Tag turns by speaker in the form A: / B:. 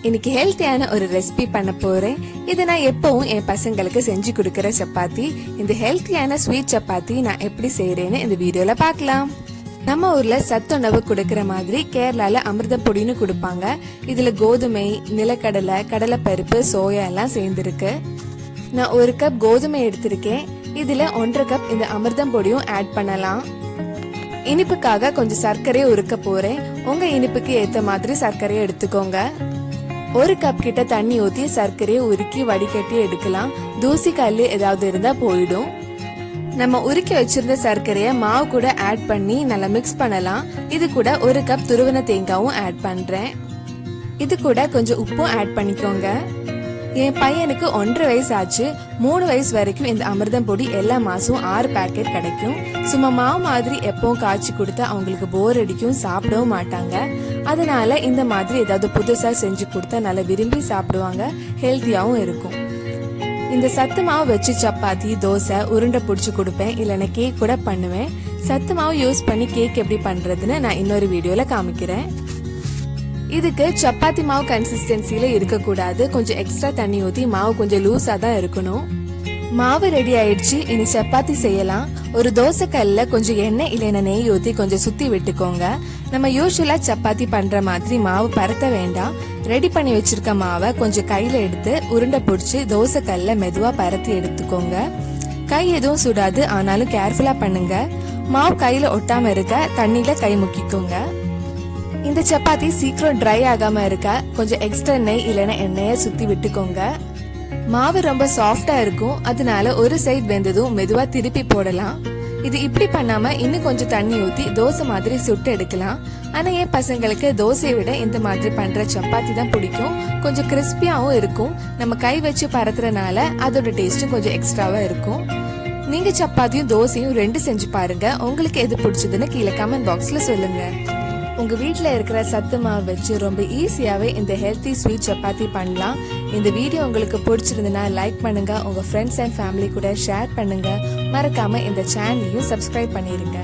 A: இன்னைக்கு ஹெல்த்தியான ஒரு ரெசிபி பண்ண போறேன். இதை நான் எப்பவும் என் பசங்களுக்கு செஞ்சு கொடுக்கற சப்பாத்தி. இந்த ஹெல்த்தியான ஸ்வீட் சப்பாத்தி நான் எப்படி செய்யறேன்னு இந்த வீடியோல பார்க்கலாம். நம்ம ஊர்ல சத்துணவு கொடுக்கற மாதிரி கேரளால அமிர்தப்பொடின்னு கொடுப்பாங்க. இதுல கோதுமை, நிலக்கடலை, கடலைப்பருப்பு, சோயா எல்லாம் சேர்ந்துருக்கு. நான் 1 கப் கோதுமை எடுத்திருக்கேன். இதுல 1.5 கப் இந்த அமிர்தம் பொடியும் ஆட் பண்ணலாம். இனிப்புக்காக கொஞ்சம் சர்க்கரையை உருக்க போறேன். உங்க இனிப்புக்கு ஏத்த மாதிரி சர்க்கரையை எடுத்துக்கோங்க. 1 கப் கிட்ட தண்ணி ஊத்தி சர்க்கரையை உருக்கி வடிகட்டி எடுக்கலாம். தூசி கல்லு ஏதாவது இருந்தா போயிடும். நம்ம உருக்கி வச்சிருந்த சர்க்கரையை மாவு கூட ஆட் பண்ணி நல்லா மிக்ஸ் பண்ணலாம். இது கூட 1 கப் துருவன தேங்காவும் ஆட் பண்றேன். இது கூட கொஞ்சம் உப்பும் ஆட் பண்ணிக்கோங்க. என் பையனுக்கு 1.5 வயசு ஆச்சு. 3 வயசு வரைக்கும் இந்த அமிர்தம் பொடி எல்லா மாசம் 6 பேக்கெட் கிடைக்கும். சும்மா மாவு மாதிரி எப்பவும் காய்ச்சி கொடுத்தா அவங்களுக்கு போர் அடிக்கும், சாப்பிடவும் மாட்டாங்க. அதனால இந்த மாதிரி ஏதாவது புதுசா செஞ்சு கொடுத்தா நல்லா விரும்பி சாப்பிடுவாங்க, ஹெல்த்தியாவும் இருக்கும். இந்த சத்து மாவு வச்சு சப்பாத்தி, தோசை, உருண்டை பிடிச்சி கொடுப்பேன். இல்லைன்னா கேக் கூட பண்ணுவேன். சத்து மாவு யூஸ் பண்ணி கேக் எப்படி பண்றதுன்னு நான் இன்னொரு வீடியோல காமிக்கிறேன். இதுக்கு சப்பாத்தி மாவு கன்சிஸ்டன்சில இருக்க கூடாது. கொஞ்சம் எக்ஸ்ட்ரா தண்ணி ஊத்தி மாவு கொஞ்சம் லூஸா தான் இருக்கணும். மாவு ரெடி ஆயிடுச்சு. இனி சப்பாத்தி செய்யலாம். ஒரு தோசை கல்ல கொஞ்சம் எண்ணெய் இல்லைன்னா நெய் ஊத்தி கொஞ்சம் சுத்தி விட்டுக்கோங்க. நம்ம யூஸ்வலா சப்பாத்தி பண்ற மாதிரி மாவு பரத்த வேண்டாம். ரெடி பண்ணி வச்சிருக்க மாவை கொஞ்சம் கையில எடுத்து உருண்டை பிடிச்சி தோசை கல்ல மெதுவா பரத்தி எடுத்துக்கோங்க. கை எதுவும் சுடாது, ஆனாலும் கேர்ஃபுல்லா பண்ணுங்க. மாவு கையில ஒட்டாம இருக்க தண்ணியில கை முக்கிக்கோங்க. இந்த சப்பாத்தி சீக்கிரம் ட்ரை ஆகாம இருக்க கொஞ்சம் எக்ஸ்ட்ரா நெய் இல்லைன்னா எண்ணெயை சுத்தி விட்டுக்கோங்க. மாவு ரொம்ப சாஃப்டா இருக்கும். அதனால ஒரு சைடு வெந்ததும் மெதுவா திருப்பி போடலாம். இது இப்படி பண்ணாம இன்னும் கொஞ்சம் தண்ணி ஊத்தி தோசை மாதிரி சுட்டு எடுக்கலாம். ஆனா என் பசங்களுக்கு தோசையை விட இந்த மாதிரி பண்ற சப்பாத்தி தான் பிடிக்கும். கொஞ்சம் கிறிஸ்பியாவும் இருக்கும். நம்ம கை வச்சு பரத்துறனால அதோட டேஸ்டும் கொஞ்சம் எக்ஸ்ட்ராவா இருக்கும். நீங்க சப்பாத்தியும் தோசையும் 2 செஞ்சு பாருங்க. உங்களுக்கு எது பிடிச்சதுன்னு கீழே கமெண்ட் பாக்ஸ்ல சொல்லுங்க. உங்க வீட்டுல இருக்கிற சத்து மாவு வச்சு ரொம்ப ஈஸியாவே இந்த ஹெல்த்தி ஸ்வீட் சப்பாத்தி பண்ணலாம். இந்த வீடியோ உங்களுக்கு பிடிச்சிருந்ததுன்னா லைக் பண்ணுங்க. உங்க ஃப்ரெண்ட்ஸ் அண்ட் ஃபேமிலி கூட ஷேர் பண்ணுங்க. மறக்காம இந்த சேனலையும் சப்ஸ்கிரைப் பண்ணிருங்க.